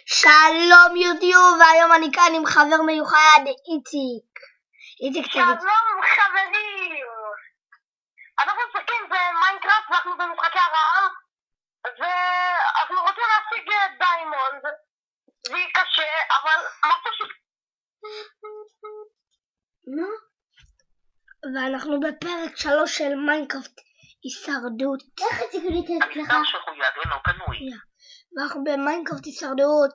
שלום יוטיוב, והיום אני כאן עם חבר מיוחד, איציק. איציק, תגיד. שלום חברים. אנחנו משחקים במיינקראפט ואנחנו במשחקי הרעב, ואנחנו רוצים להשיג דיימונד. זה קשה, אבל משהו ש... ואנחנו בפרק 3 של מיינקראפט הישרדות. איך תקריא את אצלך? ואנחנו במיינקראפט הישרדות,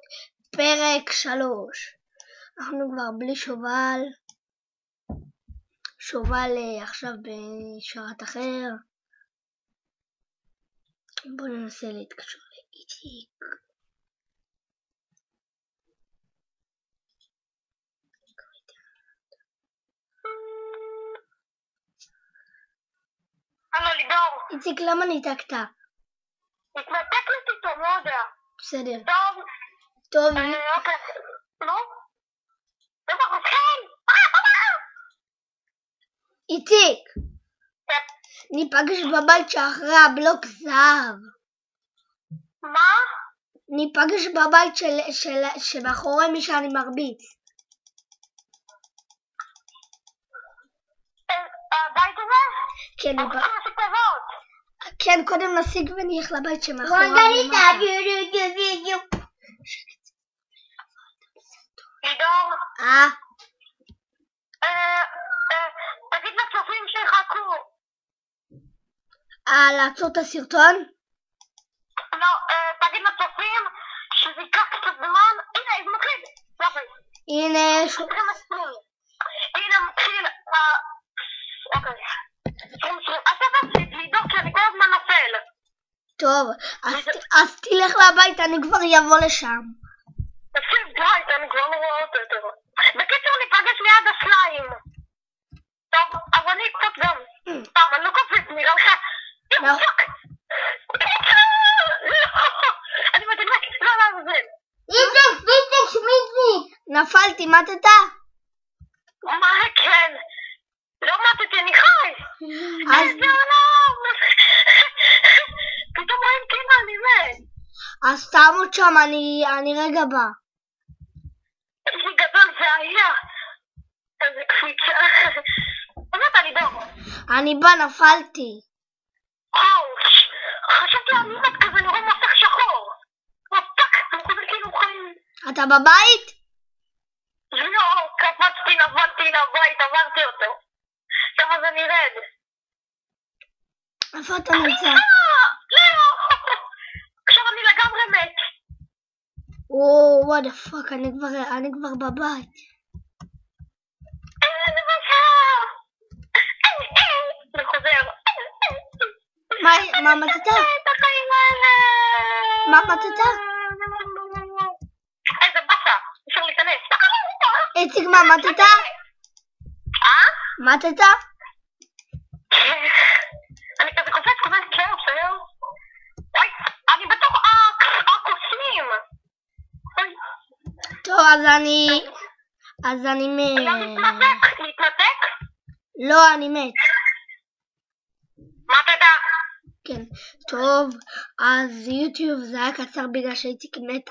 פרק 3. אנחנו כבר בלי שובל. שובל עכשיו בשרת אחר. בואו ננסה להתקשר לאיציק. הלו לידור. איציק, למה ניתקת? התנתק לי פתאום, לא יודע. בסדר. טוב. טוב. אוקיי. נו? טוב, אנחנו צריכים. איציק, ניפגש בבית שאחרי הבלוק זהב. מה? ניפגש בבית שמאחורי מי שאני מרביץ. הבית הזה? כן, אנחנו צריכים לעשות טובות. כן, קודם נשיג ונלך לבית שמאחורי למטה. לידור. תגיד לצופים שיחכו. לעצור את הסרטון? לא, תגיד לצופים שזה ייקח קצת זמן. הנה, זה מתחיל. יופי. הנה, הנה מתחיל. אוקיי. אתה תפסיק לידור כי אני כל הזמן נופל. טוב, אז תלך לבית, אני כבר יבוא לשם. תפסיק בית, אני כבר לא רואה אותו יותר. בקיצור, ניפגש ליד הסליים. טוב, אז אני קצת גם. טוב, אני לא קופץ, נראה לך. לא. אני מתאמת, לא לעזאזל. איציק, שמיציק. נפלתי, מתת? מה כן? לא מתתי, אני חי. איזה עולם. פתאום רואים כאילו אני מת. אז תעמוד שם, אני רגע בא. איזה גדול זה היה. איזה קפיצה. איזה אתה לידור? אני בא, נפלתי. אוש, חשבתי אני מת כזה, אני רואה מסך שחור. מפק, אני חושב כאילו חיים. אתה בבית? לא, קפצתי, נפלתי לבית, עברתי אותו. טוב, אז אני רד. איפה אתה נמצא? לא, עכשיו אני לגמרי מת. וואט דה פאק, אני כבר בבית. איזה מצב. אני חוזר. מה מצאת? מה מצאת? איזה בסה, אפשר להיכנס. איציק, מה מצאת? מצאת? אני כזה קופץ כאוס היום. אוי, אני בתוך הקוסמים. טוב, אז אני מתנתק? לא, אני מת. מה אתה? כן. טוב, אז יוטיוב זה היה קצר בגלל שהייתי מת.